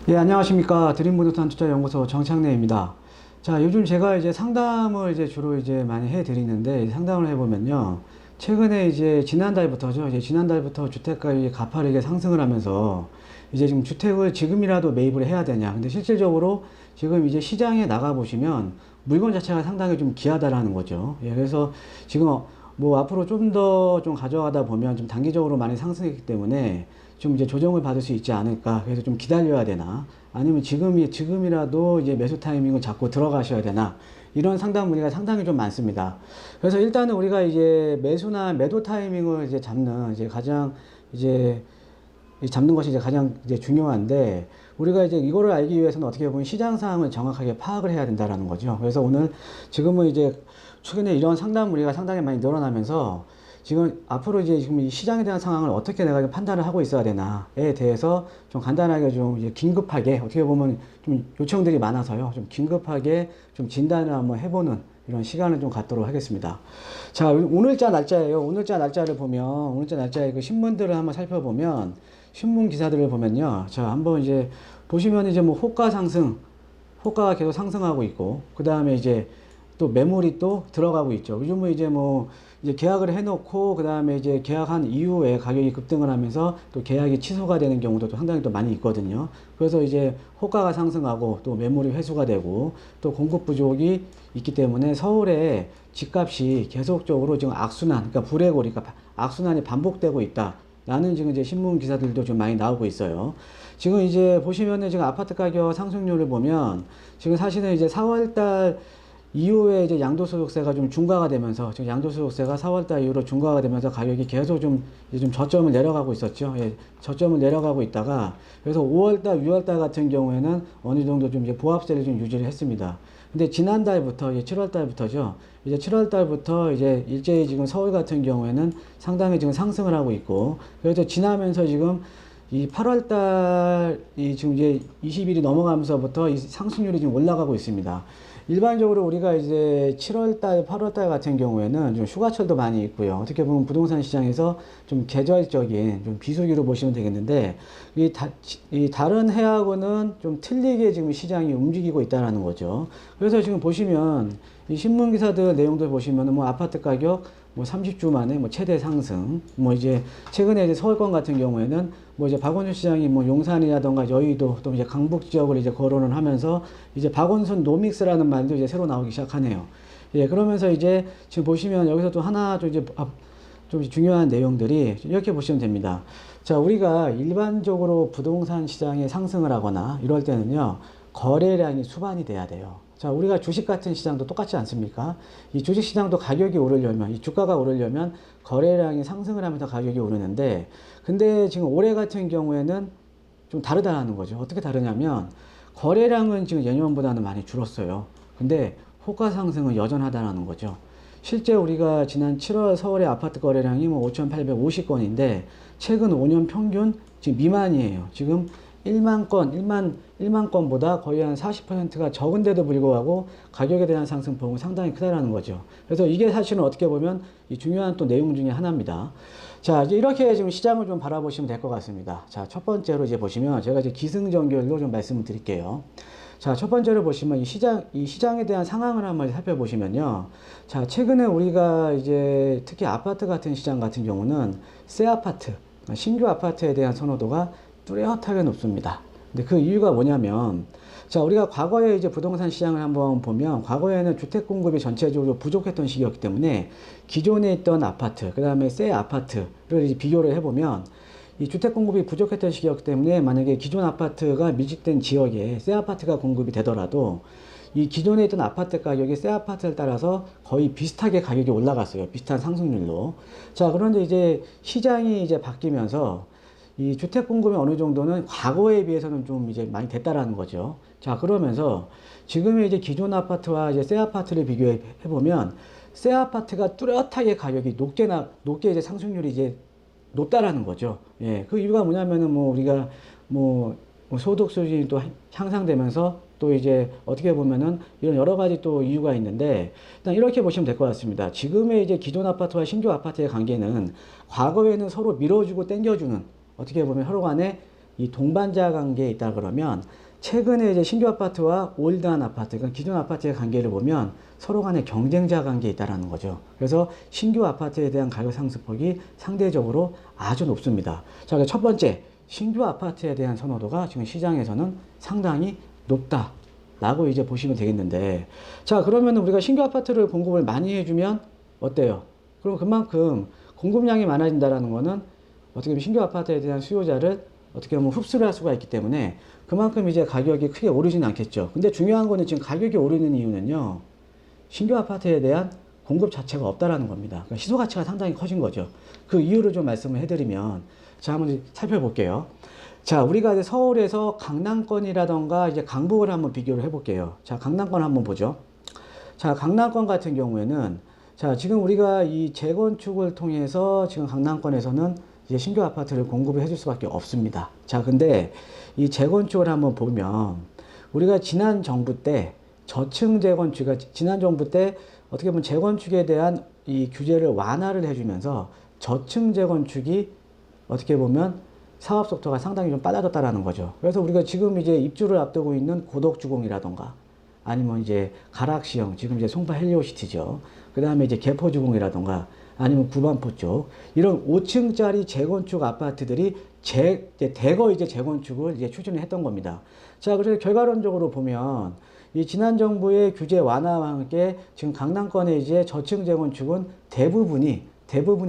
예, 안녕하십니까. 드림부동산 투자연구소 정창래입니다. 자, 요즘 제가 이제 상담을 이제 주로 이제 많이 해 드리는데, 상담을 해보면요. 최근에 이제 지난달부터죠. 이제 지난달부터 주택가격이 가파르게 상승을 하면서, 이제 지금 주택을 지금이라도 매입을 해야 되냐. 근데 실질적으로 지금 이제 시장에 나가보시면 물건 자체가 상당히 좀 귀하다라는 거죠. 예, 그래서 지금 뭐 앞으로 좀 더 좀 가져가다 보면 좀 단기적으로 많이 상승했기 때문에 좀 이제 조정을 받을 수 있지 않을까. 그래서 좀 기다려야 되나. 아니면 지금이라도 이제 매수 타이밍을 잡고 들어가셔야 되나. 이런 상담 문의가 상당히 좀 많습니다. 그래서 일단은 우리가 이제 매수나 매도 타이밍을 이제 잡는 이제 가장 이제 잡는 것이 이제 가장 이제 중요한데, 우리가 이제 이거를 알기 위해서는 어떻게 보면 시장 상황을 정확하게 파악을 해야 된다라는 거죠. 그래서 오늘 지금은 이제 최근에 이런 상담 문의가 상당히 많이 늘어나면서 지금 앞으로 이제 지금 이 시장에 대한 상황을 어떻게 내가 판단을 하고 있어야 되나에 대해서 좀 간단하게 좀 이제 긴급하게, 어떻게 보면 좀 요청들이 많아서요. 좀 긴급하게 좀 진단을 한번 해보는 이런 시간을 좀 갖도록 하겠습니다. 자, 오늘자 날짜예요. 오늘자 날짜를 보면, 오늘자 날짜에 그 신문들을 한번 살펴보면, 신문 기사들을 보면요. 자, 한번 이제 보시면 이제 뭐 호가 상승, 호가가 계속 상승하고 있고, 그 다음에 이제 또 매물이 또 들어가고 있죠. 요즘은 이제 뭐 이제 계약을 해놓고 그 다음에 이제 계약한 이후에 가격이 급등을 하면서 또 계약이 취소가 되는 경우도 또 상당히 또 많이 있거든요. 그래서 이제 호가가 상승하고 또 매물이 회수가 되고 또 공급 부족이 있기 때문에 서울의 집값이 계속적으로 지금 악순환, 그러니까 불레고리, 그러니까 악순환이 반복되고 있다. 라는 지금 이제 신문 기사들도 좀 많이 나오고 있어요. 지금 이제 보시면은 지금 아파트 가격 상승률을 보면 지금 사실은 이제 4월달 이후에 이제 양도소득세가 좀 중과가 되면서, 지금 양도소득세가 4월달 이후로 중과가 되면서 가격이 계속 좀 이제 좀 저점을 내려가고 있었죠. 예, 저점을 내려가고 있다가 그래서 5월달, 6월달 같은 경우에는 어느 정도 좀 이제 보합세를 좀 유지를 했습니다. 근데 지난달부터 이제 7월달부터죠. 이제 7월달부터 이제 일제히 지금 서울 같은 경우에는 상당히 지금 상승을 하고 있고, 그래서 지나면서 지금 이 8월달 이 지금 이제 20일이 넘어가면서부터 이 상승률이 지금 올라가고 있습니다. 일반적으로 우리가 이제 7월달, 8월달 같은 경우에는 좀 휴가철도 많이 있고요. 어떻게 보면 부동산 시장에서 좀 계절적인 좀 비수기로 보시면 되겠는데, 이 다른 해하고는 좀 틀리게 지금 시장이 움직이고 있다는 거죠. 그래서 지금 보시면 이 신문 기사들 내용들 보시면은 뭐 아파트 가격 뭐 30주 만에 뭐 최대 상승, 뭐 이제 최근에 이제 서울권 같은 경우에는 뭐 이제 박원순 시장이 뭐 용산이라던가 여의도 또 이제 강북 지역을 이제 거론을 하면서 이제 박원순 노믹스라는 말도 이제 새로 나오기 시작하네요. 예, 그러면서 이제 지금 보시면 여기서 또 하나 좀 이제 좀 중요한 내용들이 이렇게 보시면 됩니다. 자, 우리가 일반적으로 부동산 시장에 상승을 하거나 이럴 때는요, 거래량이 수반이 돼야 돼요. 자, 우리가 주식 같은 시장도 똑같지 않습니까? 이 주식 시장도 가격이 오르려면, 이 주가가 오르려면 거래량이 상승을 하면서 가격이 오르는데, 근데 지금 올해 같은 경우에는 좀 다르다는 거죠. 어떻게 다르냐면, 거래량은 지금 예년보다는 많이 줄었어요. 근데 호가 상승은 여전하다는 거죠. 실제 우리가 지난 7월 서울의 아파트 거래량이 뭐 5,850건인데, 최근 5년 평균 지금 미만이에요. 지금 1만 건보다 거의 한 40%가 적은데도 불구하고 가격에 대한 상승폭은 상당히 크다라는 거죠. 그래서 이게 사실은 어떻게 보면 이 중요한 또 내용 중에 하나입니다. 자, 이제 이렇게 지금 시장을 좀 바라보시면 될 것 같습니다. 자, 첫 번째로 이제 보시면 제가 이제 기승전결로 좀 말씀을 드릴게요. 자, 첫 번째로 보시면 이 시장에 대한 상황을 한번 살펴보시면요. 자, 최근에 우리가 이제 특히 아파트 같은 시장 같은 경우는 새 아파트, 신규 아파트에 대한 선호도가 뚜렷하게 높습니다. 근데 그 이유가 뭐냐면, 자, 우리가 과거에 이제 부동산 시장을 한번 보면, 과거에는 주택 공급이 전체적으로 부족했던 시기였기 때문에, 기존에 있던 아파트, 그 다음에 새 아파트를 이제 비교를 해보면, 이 주택 공급이 부족했던 시기였기 때문에, 만약에 기존 아파트가 밀집된 지역에 새 아파트가 공급이 되더라도, 이 기존에 있던 아파트 가격이 새 아파트를 따라서 거의 비슷하게 가격이 올라갔어요. 비슷한 상승률로. 자, 그런데 이제 시장이 이제 바뀌면서, 이 주택 공급이 어느 정도는 과거에 비해서는 좀 이제 많이 됐다라는 거죠. 자, 그러면서 지금의 이제 기존 아파트와 이제 새 아파트를 비교해 보면 새 아파트가 뚜렷하게 가격이 높게 이제 상승률이 이제 높다라는 거죠. 예, 그 이유가 뭐냐면은 뭐 우리가 뭐 소득 수준이 또 향상되면서 또 이제 어떻게 보면은 이런 여러 가지 또 이유가 있는데, 일단 이렇게 보시면 될 것 같습니다. 지금의 이제 기존 아파트와 신규 아파트의 관계는 과거에는 서로 밀어주고 당겨주는, 어떻게 보면 서로 간에 이 동반자 관계에 있다 그러면 최근에 이제 신규 아파트와 올드한 아파트, 그러니까 기존 아파트의 관계를 보면 서로 간에 경쟁자 관계에 있다라는 거죠. 그래서 신규 아파트에 대한 가격 상승폭이 상대적으로 아주 높습니다. 자, 그래서 첫 번째, 신규 아파트에 대한 선호도가 지금 시장에서는 상당히 높다라고 이제 보시면 되겠는데, 자, 그러면 우리가 신규 아파트를 공급을 많이 해주면 어때요? 그럼 그만큼 공급량이 많아진다라는 거는 어떻게 보면 신규 아파트에 대한 수요자를 어떻게 보면 흡수를 할 수가 있기 때문에 그만큼 이제 가격이 크게 오르지는 않겠죠. 근데 중요한 거는 지금 가격이 오르는 이유는요, 신규 아파트에 대한 공급 자체가 없다라는 겁니다. 그러니까 시소 가치가 상당히 커진 거죠. 그 이유를 좀 말씀을 해드리면, 자, 한번 살펴볼게요. 자, 우리가 이제 서울에서 강남권이라던가 이제 강북을 한번 비교를 해볼게요. 자, 강남권 한번 보죠. 자, 강남권 같은 경우에는, 자, 지금 우리가 이 재건축을 통해서 지금 강남권에서는 이제 신규 아파트를 공급을 해줄 수밖에 없습니다. 자, 근데 이 재건축을 한번 보면 우리가 지난 정부 때 저층 재건축, 지난 정부 때 어떻게 보면 재건축에 대한 이 규제를 완화를 해주면서 저층 재건축이 어떻게 보면 사업 속도가 상당히 좀 빨라졌다라는 거죠. 그래서 우리가 지금 이제 입주를 앞두고 있는 고덕주공이라던가 아니면 이제 가락시형, 지금 이제 송파 헬리오시티죠. 그 다음에 이제 개포주공이라던가 아니면 구반포 쪽, 이런 5층짜리 재건축 아파트들이 대거 이제 재건축을 이제 추진을 했던 겁니다. 자, 그래서 결과론적으로 보면 이 지난 정부의 규제 완화와 함께 지금 강남권의 이제 저층 재건축은 대부분이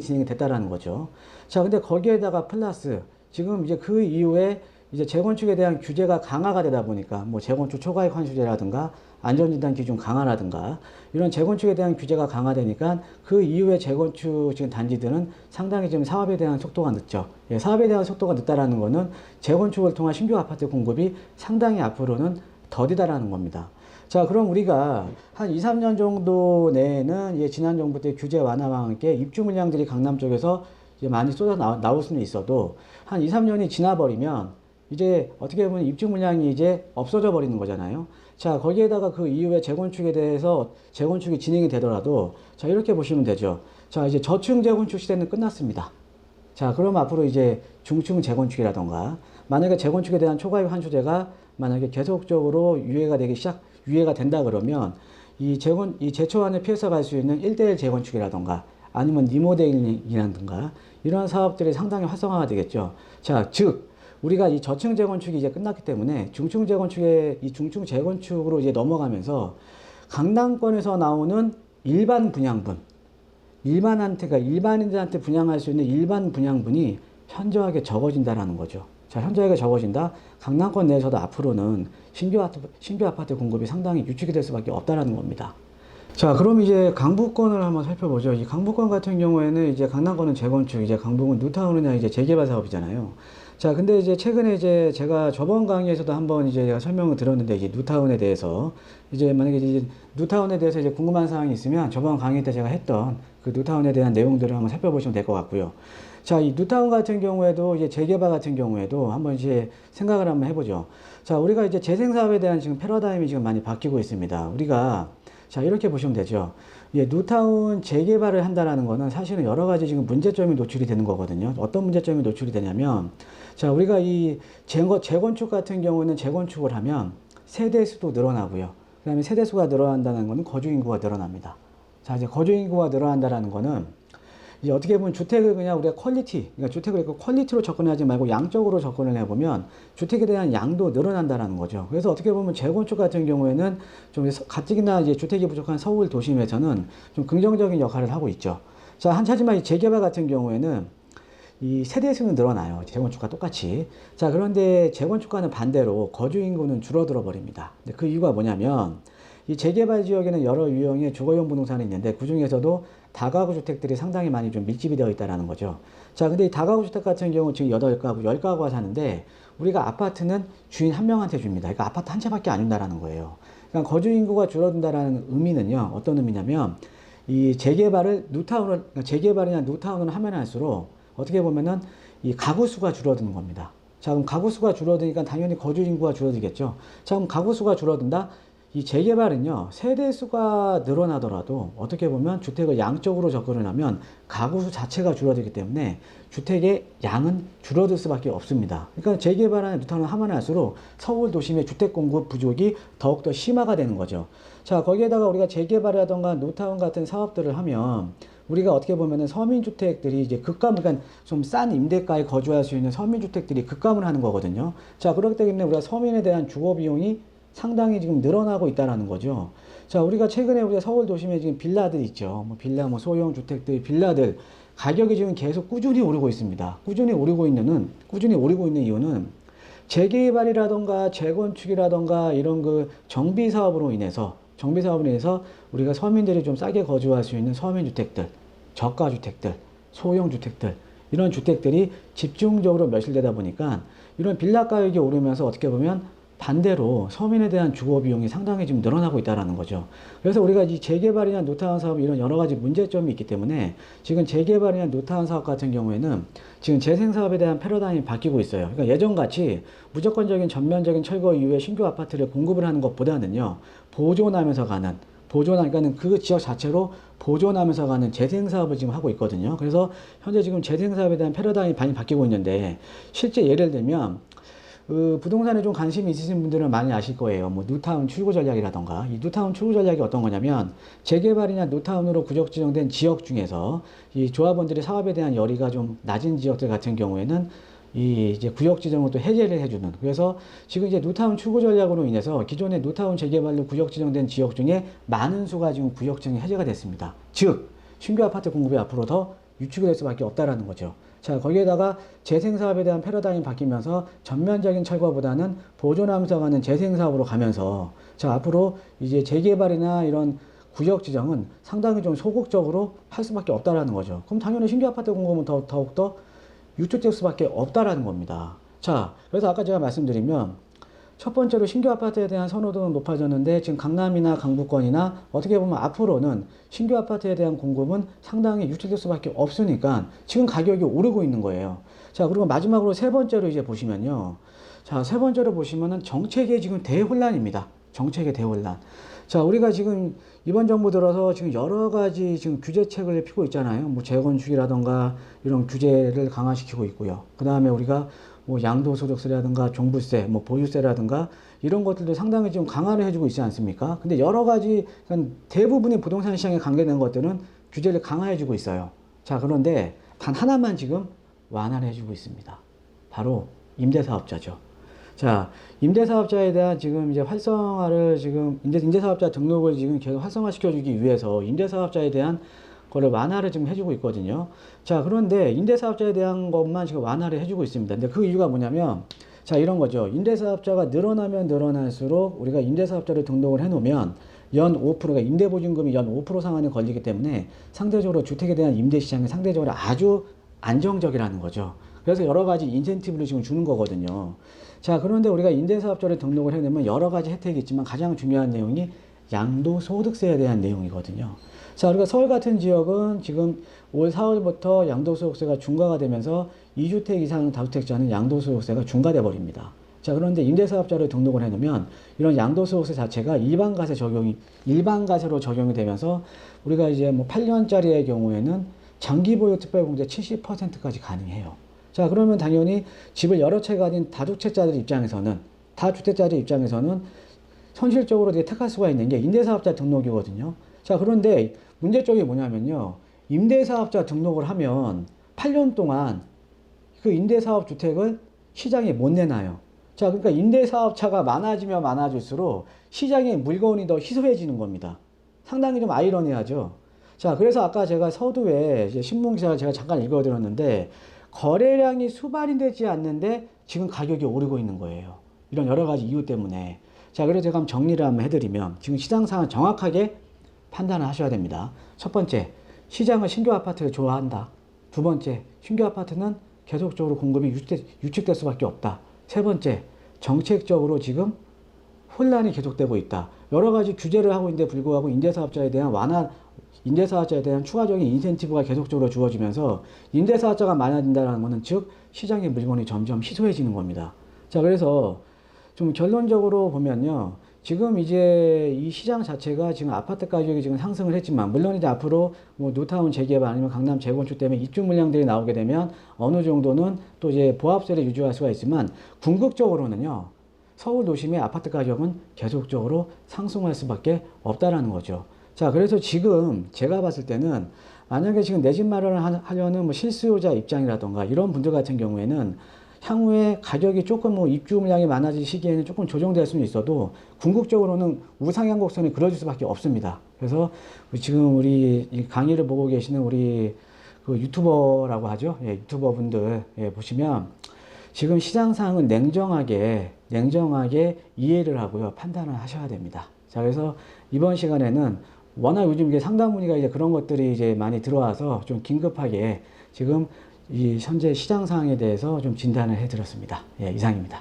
진행이 됐다라는 거죠. 자, 근데 거기에다가 플러스 지금 이제 그 이후에 이제 재건축에 대한 규제가 강화가 되다 보니까 뭐 재건축 초과익 환수제라든가 안전진단 기준 강화라든가 이런 재건축에 대한 규제가 강화되니까 그 이후에 재건축 지금 단지들은 상당히 지금 사업에 대한 속도가 늦죠. 예, 사업에 대한 속도가 늦다라는 거는 재건축을 통한 신규 아파트 공급이 상당히 앞으로는 더디다라는 겁니다. 자, 그럼 우리가 한 2, 3년 정도 내에는 예, 지난 정부 때 규제 완화와 함께 입주 물량들이 강남 쪽에서 이제 많이 쏟아 나올 수는 있어도 한 2, 3년이 지나버리면 이제 어떻게 보면 입주 물량이 이제 없어져 버리는 거잖아요. 자, 거기에다가 그 이후에 재건축에 대해서 재건축이 진행이 되더라도 자, 이렇게 보시면 되죠. 자, 이제 저층 재건축 시대는 끝났습니다. 자, 그럼 앞으로 이제 중층 재건축이라던가 만약에 재건축에 대한 초과익 환수제가 만약에 계속적으로 유예가 된다 그러면 이 재초안을 피해서 갈 수 있는 1대1 재건축이라던가 아니면 리모델링이라든가 이런 사업들이 상당히 활성화가 되겠죠. 자, 즉 우리가 이 저층 재건축이 이제 끝났기 때문에 중층 재건축으로 이제 넘어가면서 강남권에서 나오는 일반 분양분, 일반인들한테 분양할 수 있는 일반 분양분이 현저하게 적어진다라는 거죠. 자, 현저하게 적어진다. 강남권 내에서도 앞으로는 신규 아파트 공급이 상당히 유축이 될 수밖에 없다라는 겁니다. 자, 그럼 이제 강북권을 한번 살펴보죠. 이 강북권 같은 경우에는 이제 강남권은 재건축, 이제 강북은 뉴타운이나 이제 재개발 사업이잖아요. 자, 근데 이제 최근에 이제 제가 저번 강의에서도 한번 이제 제가 설명을 드렸는데 이제 뉴타운에 대해서 이제 만약에 이제 뉴타운에 대해서 이제 궁금한 사항이 있으면 저번 강의 때 제가 했던 그 뉴타운에 대한 내용들을 한번 살펴보시면 될 것 같고요. 자, 이 뉴타운 같은 경우에도 이제 재개발 같은 경우에도 한번 이제 생각을 한번 해보죠. 자, 우리가 이제 재생사업에 대한 지금 패러다임이 지금 많이 바뀌고 있습니다. 우리가 자, 이렇게 보시면 되죠. 예, 뉴타운 재개발을 한다라는 거는 사실은 여러 가지 지금 문제점이 노출이 되는 거거든요. 어떤 문제점이 노출이 되냐면, 자, 우리가 이 재건축 같은 경우는 재건축을 하면 세대수도 늘어나고요. 그 다음에 세대수가 늘어난다는 거는 거주인구가 늘어납니다. 자, 이제 거주인구가 늘어난다라는 거는 이제 어떻게 보면 주택을 그냥 우리가 그러니까 주택을 퀄리티로 접근하지 말고 양적으로 접근을 해보면 주택에 대한 양도 늘어난다라는 거죠. 그래서 어떻게 보면 재건축 같은 경우에는 좀 가뜩이나 이제 주택이 부족한 서울 도심에서는 좀 긍정적인 역할을 하고 있죠. 자, 하지만 이 재개발 같은 경우에는 이 세대수는 늘어나요. 재건축과 똑같이. 자, 그런데 재건축과는 반대로 거주인구는 줄어들어 버립니다. 그 이유가 뭐냐면 이 재개발 지역에는 여러 유형의 주거용 부동산이 있는데 그 중에서도 다가구 주택들이 상당히 많이 좀 밀집이 되어 있다는 거죠. 자, 근데 이 다가구 주택 같은 경우 지금 8가구, 10가구가 사는데 우리가 아파트는 주인 한 명한테 줍니다. 그러니까 아파트 한 채밖에 안 준다라는 거예요. 그러니까 거주인구가 줄어든다라는 의미는요. 어떤 의미냐면 이 재개발이나 뉴타운을 하면 할수록 어떻게 보면은 이 가구 수가 줄어드는 겁니다. 자, 그럼 가구 수가 줄어드니까 당연히 거주 인구가 줄어들겠죠. 자, 그럼 가구 수가 줄어든다. 이 재개발은요, 세대 수가 늘어나더라도 어떻게 보면 주택을 양적으로 접근을 하면 가구 수 자체가 줄어들기 때문에 주택의 양은 줄어들 수밖에 없습니다. 그러니까 재개발하는 뉴타운을 하면 할수록 서울 도심의 주택 공급 부족이 더욱더 심화가 되는 거죠. 자, 거기에다가 우리가 재개발이라던가 뉴타운 같은 사업들을 하면 우리가 어떻게 보면은 서민주택들이 이제 급감, 그러니까 좀 싼 임대가에 거주할 수 있는 서민주택들이 급감을 하는 거거든요. 자, 그렇기 때문에 우리가 서민에 대한 주거 비용이 상당히 지금 늘어나고 있다는 거죠. 자, 우리가 최근에 우리가 서울 도심에 지금 빌라들 있죠. 뭐 빌라, 뭐 소형 주택들, 빌라들 가격이 지금 계속 꾸준히 오르고 있습니다. 꾸준히 오르고 있는 이유는 재개발이라던가 재건축이라던가 이런 그 정비 사업으로 인해서 우리가 서민들이 좀 싸게 거주할 수 있는 서민주택들, 저가주택들, 소형주택들, 이런 주택들이 집중적으로 매실되다 보니까 이런 빌라 가격이 오르면서 어떻게 보면 반대로 서민에 대한 주거 비용이 상당히 지금 늘어나고 있다는 거죠. 그래서 우리가 이 재개발이나 뉴타운 사업 이런 여러 가지 문제점이 있기 때문에 지금 재개발이나 뉴타운 사업 같은 경우에는 지금 재생사업에 대한 패러다임이 바뀌고 있어요. 그러니까 예전같이 무조건적인 전면적인 철거 이후에 신규 아파트를 공급을 하는 것보다는요, 그러니까는 그 지역 자체로 보존하면서 가는 재생사업을 지금 하고 있거든요. 그래서 현재 지금 재생사업에 대한 패러다임이 많이 바뀌고 있는데, 실제 예를 들면 부동산에 좀 관심이 있으신 분들은 많이 아실 거예요. 뭐 뉴타운 출구 전략이라던가. 이 뉴타운 출구 전략이 어떤 거냐면 재개발이나 뉴타운으로 구역 지정된 지역 중에서 이 조합원들의 사업에 대한 열의가 좀 낮은 지역들 같은 경우에는 이 이제 구역 지정을 또 해제를 해주는. 그래서 지금 이제 뉴타운 출구 전략으로 인해서 기존의 뉴타운 재개발로 구역 지정된 지역 중에 많은 수가 지금 구역 지정이 해제가 됐습니다. 즉 신규 아파트 공급이 앞으로 더 유축이 될 수밖에 없다라는 거죠. 자, 거기에다가 재생사업에 대한 패러다임이 바뀌면서 전면적인 철거보다는 보존하면서 가는 재생사업으로 가면서, 자, 앞으로 이제 재개발이나 이런 구역 지정은 상당히 좀 소극적으로 할 수밖에 없다라는 거죠. 그럼 당연히 신규 아파트 공급은 더욱더 유축될 수밖에 없다라는 겁니다. 자, 그래서 아까 제가 말씀드리면 첫 번째로 신규 아파트에 대한 선호도는 높아졌는데 지금 강남이나 강북권이나 어떻게 보면 앞으로는 신규 아파트에 대한 공급은 상당히 유출될 수밖에 없으니까 지금 가격이 오르고 있는 거예요. 자, 그리고 마지막으로 세 번째로 이제 보시면요. 자, 세 번째로 보시면은 정책의 지금 대혼란입니다. 정책의 대혼란. 자, 우리가 지금 이번 정부 들어서 지금 여러 가지 지금 규제책을 펴고 있잖아요. 뭐 재건축이라던가 이런 규제를 강화시키고 있고요. 그 다음에 우리가 뭐 양도소득세라든가 종부세, 뭐 보유세라든가 이런 것들도 상당히 좀 강화를 해주고 있지 않습니까? 근데 여러 가지 대부분의 부동산 시장에 관계된 것들은 규제를 강화해주고 있어요. 자, 그런데 단 하나만 지금 완화를 해주고 있습니다. 바로 임대사업자죠. 자, 임대사업자에 대한 지금 이제 활성화를 지금 임대사업자 등록을 지금 계속 활성화시켜주기 위해서 임대사업자에 대한 거를 완화를 지금 해주고 있거든요. 자, 그런데 임대사업자에 대한 것만 지금 완화를 해주고 있습니다. 근데 그 이유가 뭐냐면, 자, 이런 거죠. 임대사업자가 늘어나면 늘어날수록 우리가 임대사업자를 등록을 해놓으면 연 5%가 임대보증금이 연 5% 상한에 걸리기 때문에 상대적으로 주택에 대한 임대시장이 상대적으로 아주 안정적이라는 거죠. 그래서 여러 가지 인센티브를 지금 주는 거거든요. 자, 그런데 우리가 임대사업자를 등록을 해내면 여러 가지 혜택이 있지만 가장 중요한 내용이 양도소득세에 대한 내용이거든요. 자, 우리가 서울 같은 지역은 지금 올 4월부터 양도소득세가 중과가 되면서 2주택 이상 다주택자는 양도소득세가 중과돼 버립니다. 자, 그런데 임대사업자를 등록을 해놓으면 이런 양도소득세 자체가 일반가세로 적용이 되면서 우리가 이제 뭐 8년짜리의 경우에는 장기보유 특별공제 70%까지 가능해요. 자, 그러면 당연히 집을 여러 채 가진 다주택자들 입장에서는 현실적으로 되게 택할 수가 있는 게 임대사업자 등록이거든요. 자, 그런데 문제점이 뭐냐면요. 임대사업자 등록을 하면 8년 동안 그 임대사업 주택을 시장에 못 내놔요. 자, 그러니까 임대사업자가 많아지면 많아질수록 시장에 물건이 더 희소해지는 겁니다. 상당히 좀 아이러니하죠. 자, 그래서 아까 제가 서두에 이제 신문기사를 제가 잠깐 읽어드렸는데 거래량이 수반이 되지 않는데 지금 가격이 오르고 있는 거예요. 이런 여러 가지 이유 때문에. 자, 그래서 제가 한번 정리를 한번 해드리면 지금 시장 상황을 정확하게 판단을 하셔야 됩니다. 첫 번째, 시장은 신규 아파트를 좋아한다. 두 번째, 신규 아파트는 계속적으로 공급이 유축될 수밖에 없다. 세 번째, 정책적으로 지금 혼란이 계속되고 있다. 여러 가지 규제를 하고 있는데 불구하고 임대사업자에 대한 추가적인 인센티브가 계속적으로 주어지면서 임대사업자가 많아진다는 것은 즉 시장의 물건이 점점 희소해지는 겁니다. 자, 그래서 좀 결론적으로 보면요. 지금 이제 이 시장 자체가 지금 아파트 가격이 지금 상승을 했지만, 물론 이제 앞으로 뭐 뉴타운 재개발 아니면 강남 재건축 때문에 입주 물량들이 나오게 되면 어느 정도는 또 이제 보합세를 유지할 수가 있지만, 궁극적으로는요, 서울 도심의 아파트 가격은 계속적으로 상승할 수밖에 없다라는 거죠. 자, 그래서 지금 제가 봤을 때는 만약에 지금 내 집 마련을 하려는 뭐 실수요자 입장이라던가 이런 분들 같은 경우에는 향후에 가격이 조금 뭐 입주 물량이 많아질 시기에는 조금 조정될 수는 있어도 궁극적으로는 우상향 곡선이 그려질 수밖에 없습니다. 그래서 지금 우리 이 강의를 보고 계시는 우리 그 유튜버라고 하죠. 예, 유튜버 분들 예, 보시면 지금 시장 상황은 냉정하게 이해를 하고요. 판단을 하셔야 됩니다. 자, 그래서 이번 시간에는 워낙 요즘 이게 상담 문의가 이제 그런 것들이 이제 많이 들어와서 좀 긴급하게 지금 이 현재 시장 상황에 대해서 좀 진단을 해 드렸습니다. 예, 이상입니다.